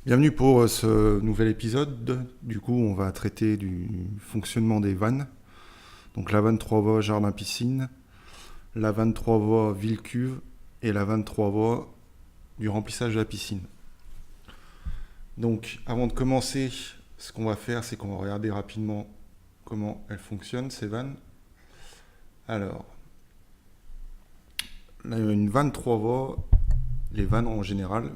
Bienvenue pour ce nouvel épisode. Du coup, on va traiter du fonctionnement des vannes. Donc la vanne 3 voies jardin-piscine, la vanne 3 voies ville-cuve et la vanne 3 voies du remplissage de la piscine. Donc avant de commencer, ce qu'on va faire, c'est qu'on va regarder rapidement comment elles fonctionnent, ces vannes. Alors, là, il y a une vanne 3 voies, les vannes en général.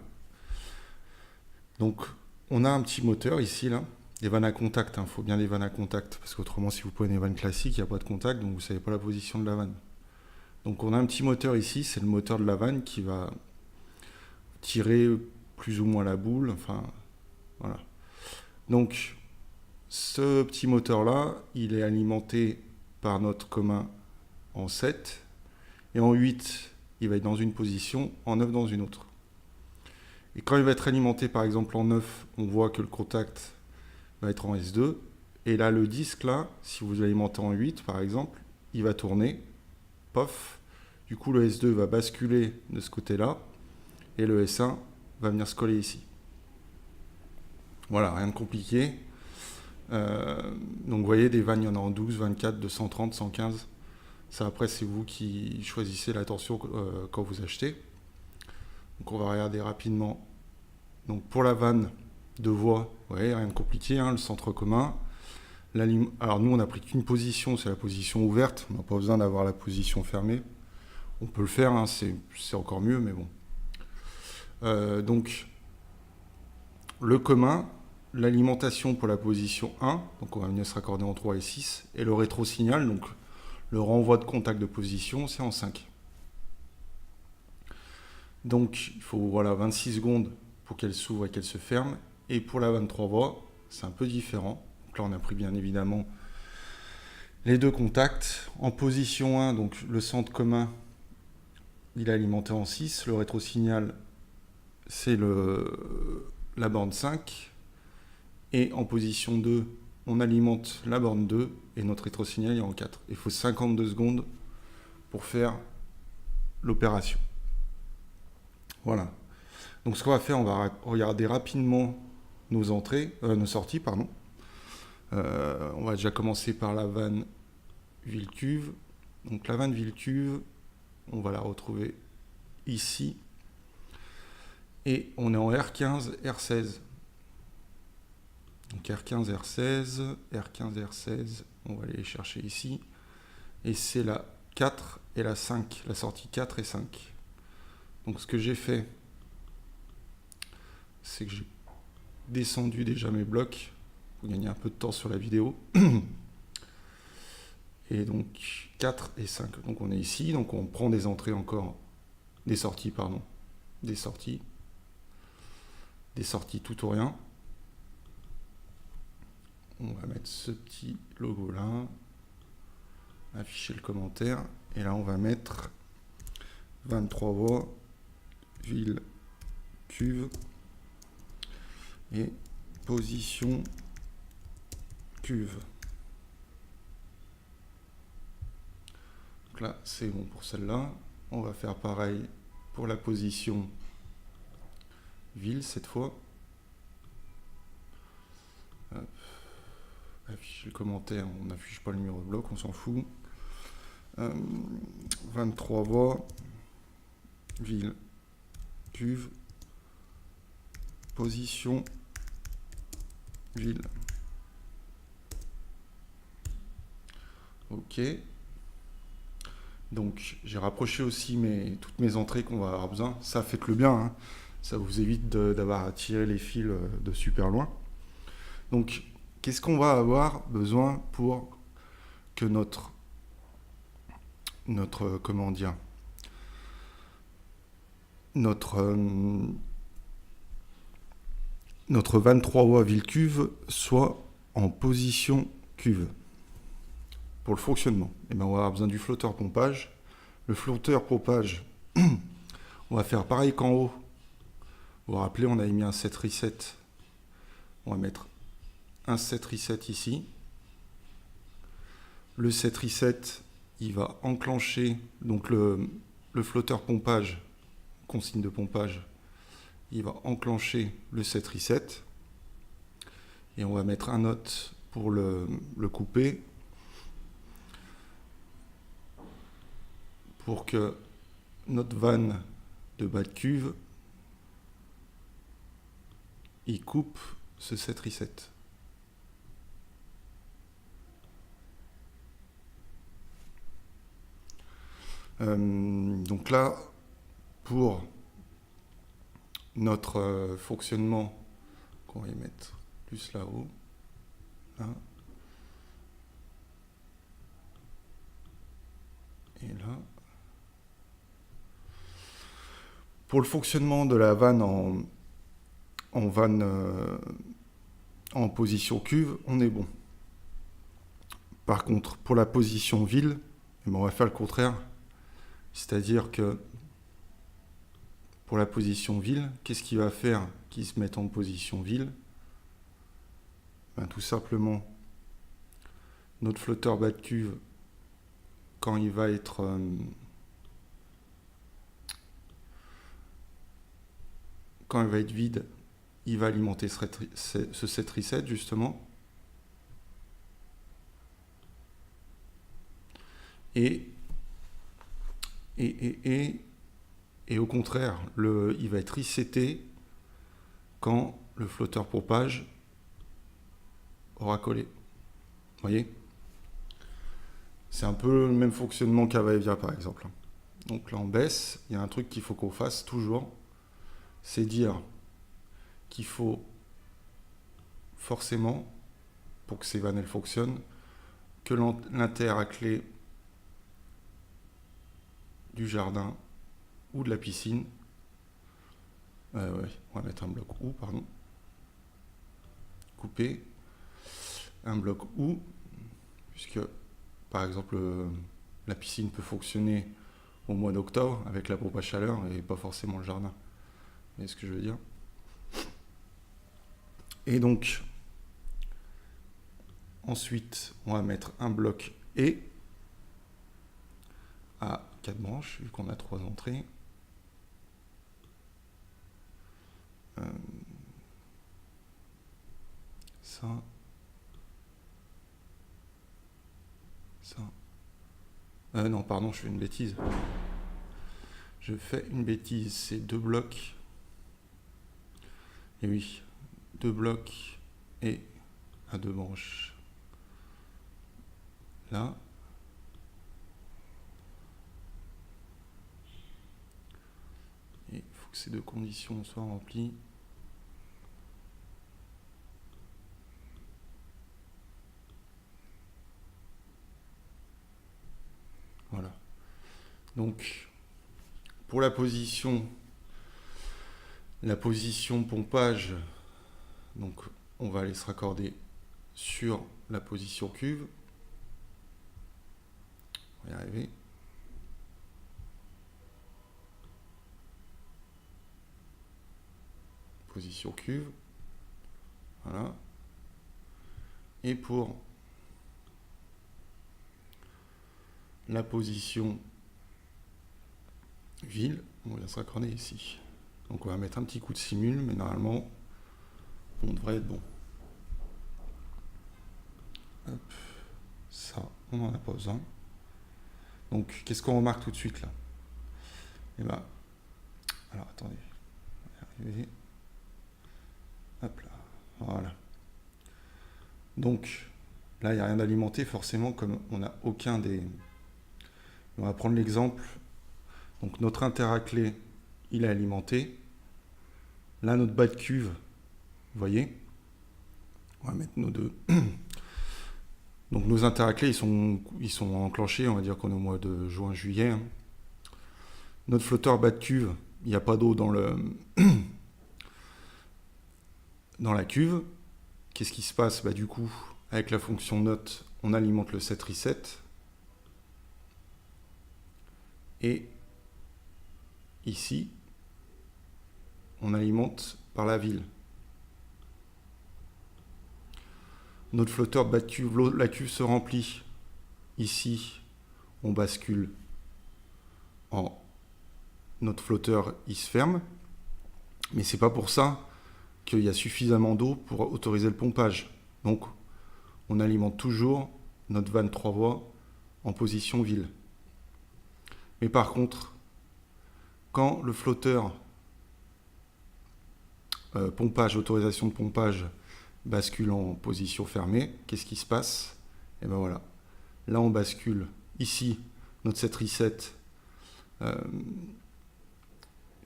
Donc, on a un petit moteur ici, là. Des vannes à contact, il faut bien des vannes à contact, parce qu'autrement, si vous prenez des vannes classiques, il n'y a pas de contact, donc vous ne savez pas la position de la vanne. Donc, on a un petit moteur ici, c'est le moteur de la vanne qui va tirer plus ou moins la boule, enfin, voilà. Donc, ce petit moteur-là, il est alimenté par notre commun en 7, et en 8, il va être dans une position, en 9 dans une autre. Et quand il va être alimenté par exemple en 9, on voit que le contact va être en S2. Et là, le disque, là, si vous l'alimentez en 8 par exemple, il va tourner, pof. Du coup, le S2 va basculer de ce côté-là. Et le S1 va venir se coller ici. Voilà, rien de compliqué. Donc vous voyez, des vannes, il y en a en 12, 24, 230, 115. Ça, après, c'est vous qui choisissez la tension quand vous achetez. Donc on va regarder rapidement. Donc pour la vanne de voie, ouais, rien de compliqué, hein, le centre commun. Alors nous on n'a pris qu'une position, c'est la position ouverte. On n'a pas besoin d'avoir la position fermée. On peut le faire, hein, c'est encore mieux, mais bon. Donc le commun, l'alimentation pour la position 1, donc on va venir se raccorder en 3 et 6, et le rétro-signal, donc le renvoi de contact de position, c'est en 5. Donc il faut 26 secondes pour qu'elle s'ouvre et qu'elle se ferme. Et pour la 23 voies, c'est un peu différent. Donc là, on a pris bien évidemment les deux contacts. En position 1, donc le centre commun, il est alimenté en 6. Le rétro-signal, c'est la borne 5. Et en position 2, on alimente la borne 2 et notre rétro-signal est en 4. Il faut 52 secondes pour faire l'opération. Voilà. Donc ce qu'on va faire, on va regarder rapidement nos sorties, pardon. On va déjà commencer par la vanne ville-cuve. Donc la vanne ville-cuve, on va la retrouver ici. Et on est en R15, R16. Donc R15, R16, R15, R16, on va aller les chercher ici. Et c'est la 4 et la 5, la sortie 4 et 5. Donc ce que j'ai fait, c'est que j'ai descendu déjà mes blocs pour gagner un peu de temps sur la vidéo. Et donc 4 et 5. Donc on est ici, donc on prend des entrées encore, des sorties tout ou rien. On va mettre ce petit logo là, afficher le commentaire, et là on va mettre 23 voies, ville, cuve, et position cuve. Donc là, c'est bon pour celle-là. On va faire pareil pour la position ville cette fois. Hop. Afficher le commentaire, on n'affiche pas le numéro de bloc, on s'en fout. 23 voies, ville, cuve, position ville. Ok. Donc j'ai rapproché aussi toutes mes entrées qu'on va avoir besoin. Ça, faites-le bien, hein. Ça vous évite d'avoir à tirer les fils de super loin. Donc qu'est-ce qu'on va avoir besoin pour que notre comment dire, notre 23 voies ville cuve soit en position cuve pour le fonctionnement. Et ben on va avoir besoin du flotteur pompage. Le flotteur pompage, on va faire pareil qu'en haut. Vous vous rappelez, on avait mis un set reset. On va mettre un set reset ici. Le set reset, il va enclencher donc le flotteur pompage, consigne de pompage, il va enclencher le set reset. Et on va mettre un note pour le couper. Pour que notre vanne de bas de cuve, il coupe ce set reset. Donc là, pour notre fonctionnement, qu'on va y mettre plus là-haut, là, et là. Pour le fonctionnement de la vanne en vanne en position cuve, on est bon. Par contre, pour la position ville, on va faire le contraire. C'est-à-dire que pour la position ville, qu'est-ce qui va faire qu'il se mette en position ville? Ben, tout simplement, notre flotteur bas de cuve, quand il va être vide, il va alimenter ce set reset justement. Et au contraire, il va être reseté quand le flotteur pompage aura collé. Vous voyez? C'est un peu le même fonctionnement qu'à va-et-vient par exemple. Donc là on baisse, il y a un truc qu'il faut qu'on fasse toujours, c'est dire qu'il faut forcément, pour que ces vannes elles fonctionnent, que l'inter à clé du jardin ou de la piscine, ouais, on va mettre un bloc OU, pardon, couper un bloc OU, puisque par exemple la piscine peut fonctionner au mois d'octobre avec la pompe à chaleur et pas forcément le jardin. Vous voyez ce que je veux dire? Et donc ensuite on va mettre un bloc E à 4 branches vu qu'on a 3 entrées. Ça, non pardon, je fais une bêtise. C'est 2 blocs. Et oui, 2 blocs et à 2 branches. Là. Et il faut que ces deux conditions soient remplies. Voilà. Donc, pour la position pompage, donc on va aller se raccorder sur la position cuve. On va y arriver. Position cuve. Voilà. Et pour la position ville, on va se raccorder ici. Donc on va mettre un petit coup de simul, mais normalement, on devrait être bon. Hop. Ça, on n'en a pas besoin. Donc, qu'est-ce qu'on remarque tout de suite là? Et ben, alors attendez, on va y arriver. Hop là, voilà. Donc, là, il n'y a rien d'alimenter, forcément, comme on n'a aucun des... On va prendre l'exemple. Donc, notre inter à clé, il est alimenté. Là, notre bas de cuve, vous voyez, on va mettre nos deux. Donc, nos inter à clé, ils sont enclenchés, on va dire qu'on est au mois de juin-juillet. Hein. Notre flotteur bas de cuve, il n'y a pas d'eau dans la cuve. Qu'est-ce qui se passe? Du coup, avec la fonction note, on alimente le set reset. Et ici, on alimente par la ville. Notre flotteur bas de cuve, la cuve se remplit. Ici, on bascule en... Notre flotteur, il se ferme. Mais c'est pas pour ça qu'il y a suffisamment d'eau pour autoriser le pompage. Donc, on alimente toujours notre vanne 3 voies en position ville. Mais par contre, quand le flotteur pompage, autorisation de pompage bascule en position fermée, qu'est-ce qui se passe? Et ben voilà, là on bascule ici notre set reset,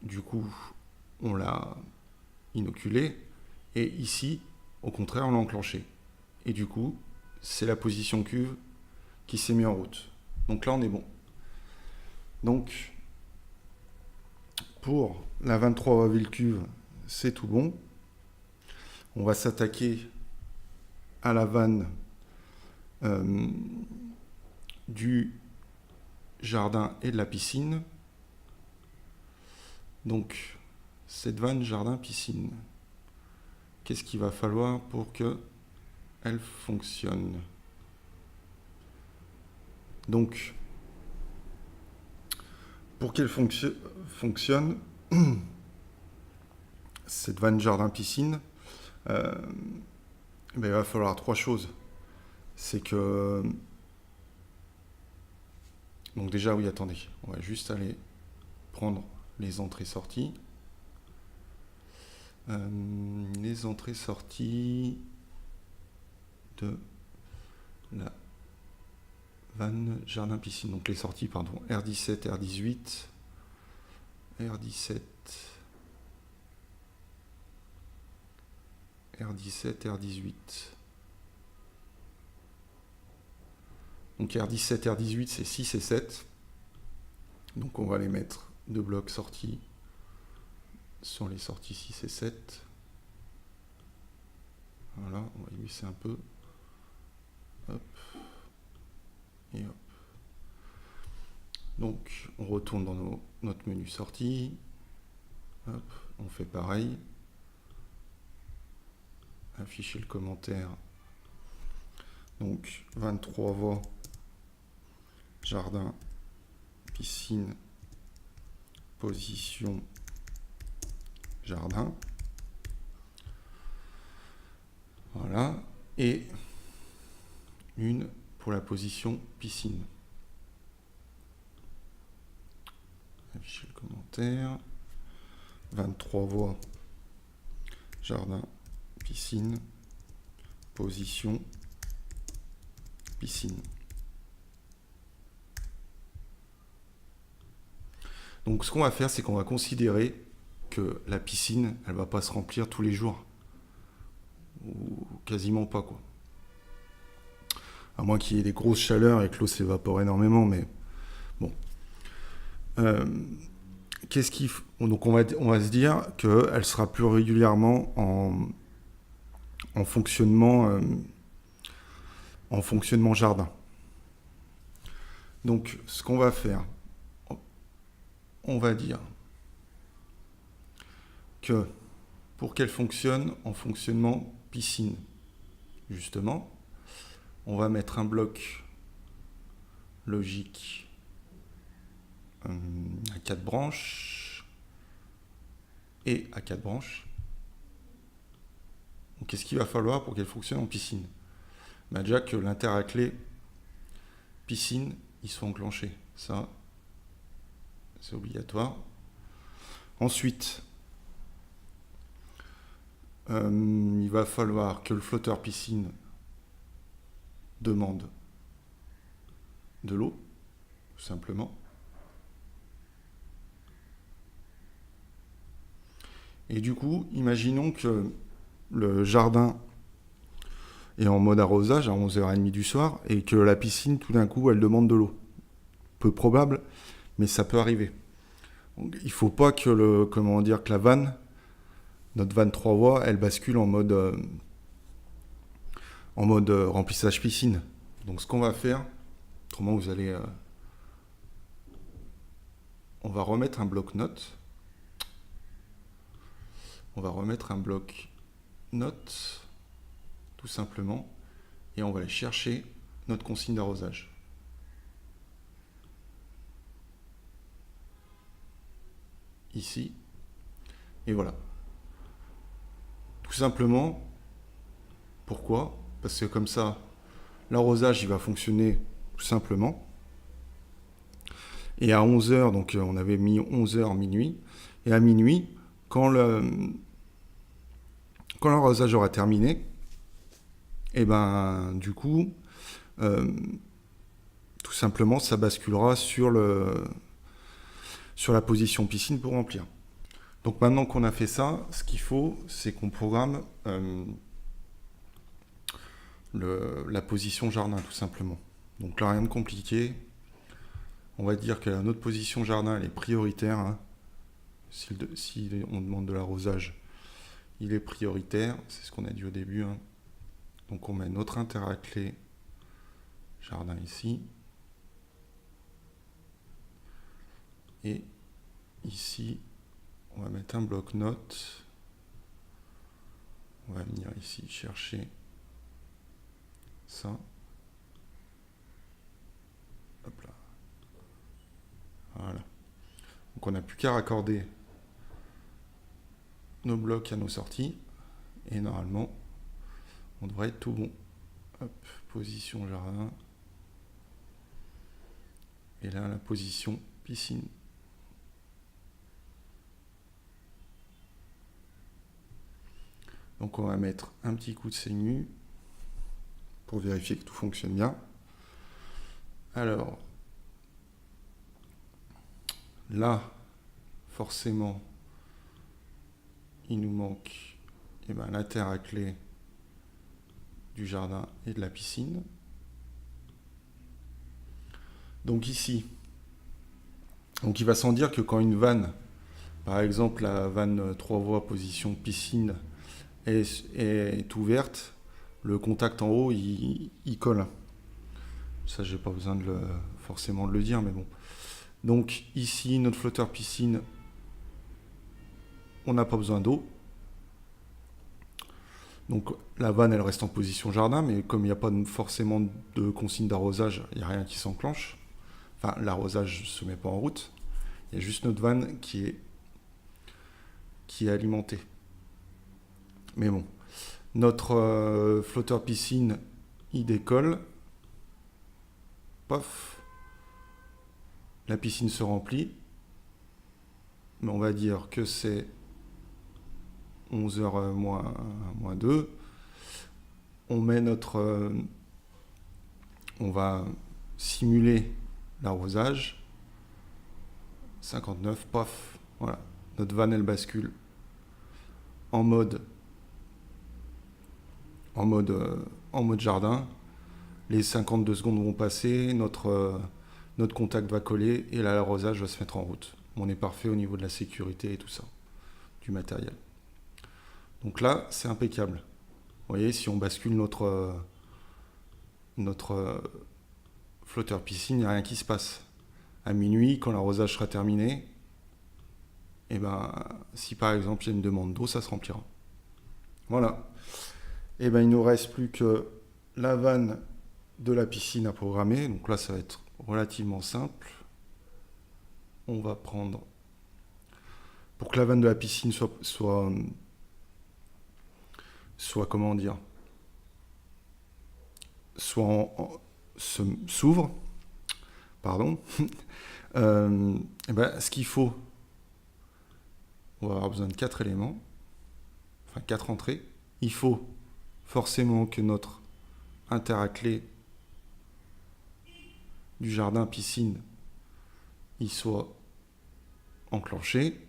du coup on l'a inoculé, et ici au contraire on l'a enclenché, et du coup c'est la position cuve qui s'est mise en route. Donc là on est bon. Donc pour la 23 ville cuve, c'est tout bon. On va s'attaquer à la vanne du jardin et de la piscine. Donc, cette vanne jardin-piscine, qu'est-ce qu'il va falloir pour qu'elle fonctionne? Donc, pour qu'elle fonctionne, cette vanne jardin-piscine, il va falloir 3 choses. C'est que... Donc déjà, oui, attendez, on va juste aller prendre les entrées-sorties. Les entrées-sorties de la vanne jardin-piscine. Donc les sorties, pardon, R17, R18, R17, R17, R18. Donc R17, R18, c'est 6 et 7. Donc on va les mettre 2 blocs sortis sur les sorties 6 et 7. Voilà, on va y glisser un peu. Hop. Et hop. Donc on retourne dans notre menu sortie. Hop, on fait pareil. Afficher le commentaire. Donc 23 voies. Jardin, piscine, position, jardin. Voilà. Et une pour la position piscine. Afficher le commentaire. 23 voies. Jardin, piscine, position, piscine. Donc ce qu'on va faire, c'est qu'on va considérer que la piscine, elle ne va pas se remplir tous les jours. Ou quasiment pas, quoi. À moins qu'il y ait des grosses chaleurs et que l'eau s'évapore énormément, mais bon. Donc on va se dire qu'elle sera plus régulièrement en fonctionnement jardin. Donc ce qu'on va faire, on va dire que pour qu'elle fonctionne en fonctionnement piscine, justement, on va mettre un bloc logique à 4 branches et à 4 branches. Donc qu'est-ce qu'il va falloir pour qu'elle fonctionne en piscine? Déjà que l'interaclé piscine, il soit enclenché. Ça, c'est obligatoire. Ensuite, il va falloir que le flotteur piscine demande de l'eau, tout simplement. Et du coup, imaginons que le jardin est en mode arrosage à 11h30 du soir et que la piscine, tout d'un coup, elle demande de l'eau. Peu probable, mais ça peut arriver. Donc, il ne faut pas que que la vanne, notre vanne 3 voies, elle bascule en mode remplissage piscine. Donc ce qu'on va faire, autrement vous allez... on va remettre un bloc-notes. On va remettre un bloc-notes, tout simplement, et on va aller chercher notre consigne d'arrosage. Ici, et voilà. Tout simplement, pourquoi? Parce que comme ça, l'arrosage il va fonctionner tout simplement. Et à 11 heures, donc on avait mis 11 heures minuit, et à minuit, quand l'arrosage aura terminé, et ben du coup, tout simplement, ça basculera sur la position piscine pour remplir. Donc maintenant qu'on a fait ça, ce qu'il faut, c'est qu'on programme la position jardin, tout simplement. Donc là, rien de compliqué. On va dire que notre position jardin, elle est prioritaire. Hein. Si on demande de l'arrosage, il est prioritaire. C'est ce qu'on a dit au début. Hein. Donc on met notre interraclé jardin ici. Et ici, on va mettre un bloc-notes. On va venir ici chercher ça. Hop là. Voilà. Donc on n'a plus qu'à raccorder nos blocs à nos sorties. Et normalement, on devrait être tout bon. Hop, position jardin. Et là, la position piscine. Donc on va mettre un petit coup de saignue pour vérifier que tout fonctionne bien. Alors, là, forcément, il nous manque l'interraclé du jardin et de la piscine. Donc ici, donc il va sans dire que quand une vanne, par exemple la vanne 3 voies position piscine, est ouverte, le contact en haut, il colle. Ça, j'ai pas besoin forcément de le dire, mais bon. Donc ici, notre flotteur piscine, on n'a pas besoin d'eau. Donc la vanne, elle reste en position jardin, mais comme il n'y a pas forcément de consigne d'arrosage, il n'y a rien qui s'enclenche. Enfin, l'arrosage ne se met pas en route. Il y a juste notre vanne qui est alimentée. Mais bon, notre flotteur piscine, il décolle. Pof. La piscine se remplit. Mais on va dire que c'est 11h moins 2. On met on va simuler l'arrosage. 59, pof. Voilà. Notre vanne, elle bascule en mode jardin. Les 52 secondes vont passer, notre contact va coller et là l'arrosage va se mettre en route. On est parfait au niveau de la sécurité et tout ça, du matériel. Donc là, c'est impeccable. Vous voyez, si on bascule notre flotteur piscine, il n'y a rien qui se passe. À minuit, quand l'arrosage sera terminé, et si par exemple il y a une demande d'eau, ça se remplira. Voilà. Et il ne nous reste plus que la vanne de la piscine à programmer. Donc là, ça va être relativement simple. On va prendre, pour que la vanne de la piscine soit comment dire, s'ouvre, pardon. Ce qu'il faut, on va avoir besoin de 4 éléments, enfin 4 entrées. Il faut forcément que notre interraclé du jardin piscine il soit enclenché.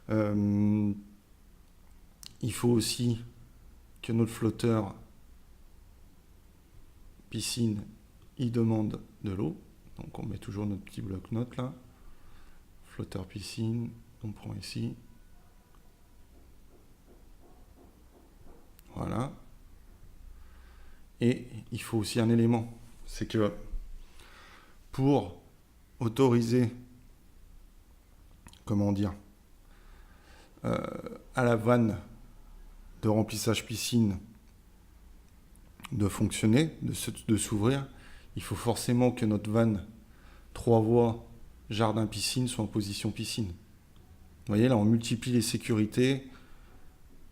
Il faut aussi que notre flotteur piscine il demande de l'eau. Donc on met toujours notre petit bloc-notes là. Flotteur piscine, on prend ici. Voilà. Et il faut aussi un élément. C'est que pour autoriser, comment dire, à la vanne de remplissage piscine de fonctionner, de s'ouvrir, il faut forcément que notre vanne 3 voies jardin-piscine soit en position piscine. Vous voyez, là, on multiplie les sécurités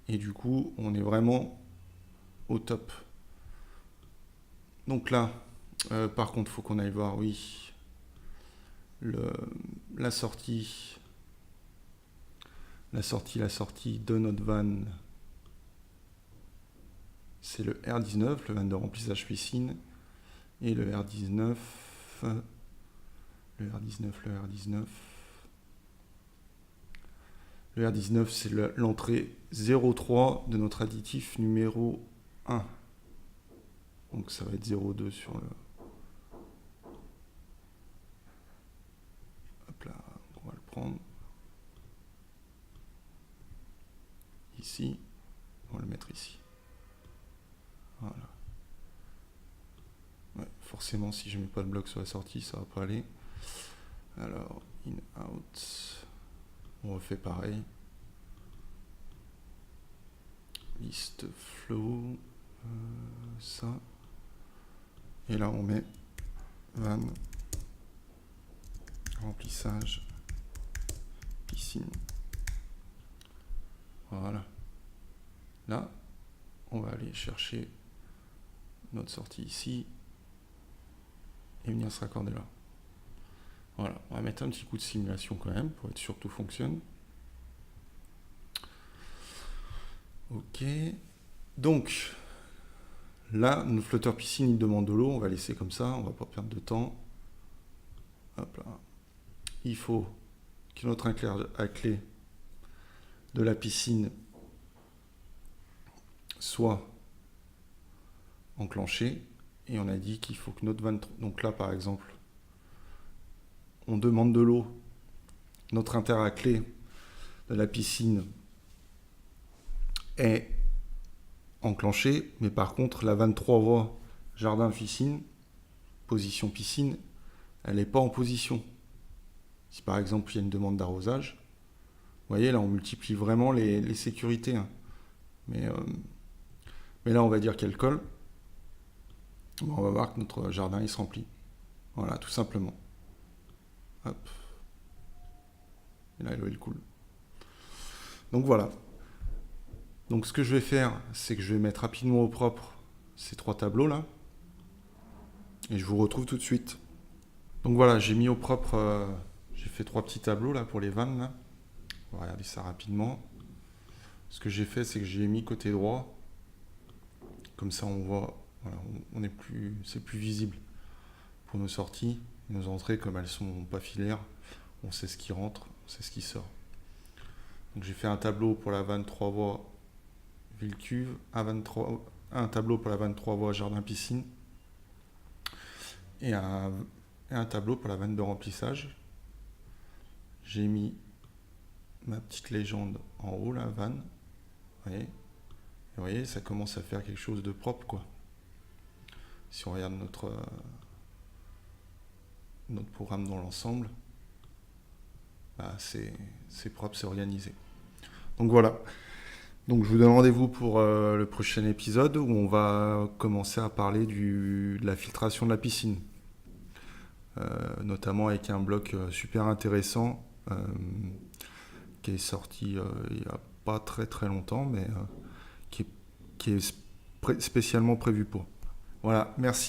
Et du coup, on est vraiment au top. Donc là, par contre, il faut qu'on aille voir, oui, la sortie de notre van. C'est le R19, le van de remplissage piscine. Et le R19, le R19, c'est l'entrée 03 de notre additif numéro 1. Donc ça va être 02 sur le... Hop là, on va le prendre. Ici, on va le mettre ici. Voilà. Ouais, forcément, si je mets pas de bloc sur la sortie, ça va pas aller. Alors, in, out. On refait pareil. List flow. Ça. Et là, on met van. Remplissage. Piscine. Voilà. Là, on va aller chercher notre sortie ici. Et venir se raccorder là. Voilà, on va mettre un petit coup de simulation quand même pour être sûr que tout fonctionne. Ok. Donc, là, notre flotteur piscine, il demande de l'eau. On va laisser comme ça, on va pas perdre de temps. Hop là. Il faut que notre éclair à clé de la piscine soit enclenché. Et on a dit qu'il faut que notre 23... Donc là, par exemple, on demande de l'eau. Notre inter à clé de la piscine est enclenché, mais par contre, la 23 voies jardin-piscine, position piscine, elle n'est pas en position. Si par exemple, il y a une demande d'arrosage, vous voyez, là, on multiplie vraiment les sécurités. Hein. Mais là, on va dire qu'elle colle. Bon, on va voir que notre jardin, il se remplit. Voilà, tout simplement. Hop. Et là, l'eau, elle coule. Donc voilà. Donc ce que je vais faire, c'est que je vais mettre rapidement au propre ces 3 tableaux là. Et je vous retrouve tout de suite. Donc voilà, j'ai mis au propre, j'ai fait 3 petits tableaux là pour les vannes là. On va regarder ça rapidement. Ce que j'ai fait, c'est que j'ai mis côté droit. Comme ça on voit, voilà, c'est plus visible pour nos sorties. Nos entrées, comme elles sont pas filaires, on sait ce qui rentre, on sait ce qui sort. Donc j'ai fait un tableau pour la vanne 3 voies ville cuve, un tableau pour la vanne 3 voies jardin piscine et un tableau pour la vanne de remplissage. J'ai mis ma petite légende en haut, la vanne. Vous voyez, ça commence à faire quelque chose de propre, quoi. Si on regarde notre programme dans l'ensemble, bah c'est propre, c'est organisé. Donc voilà. Donc je vous donne rendez-vous pour le prochain épisode où on va commencer à parler de la filtration de la piscine. Notamment avec un bloc super intéressant qui est sorti il n'y a pas très très longtemps, mais qui est spécialement prévu pour. Voilà, merci.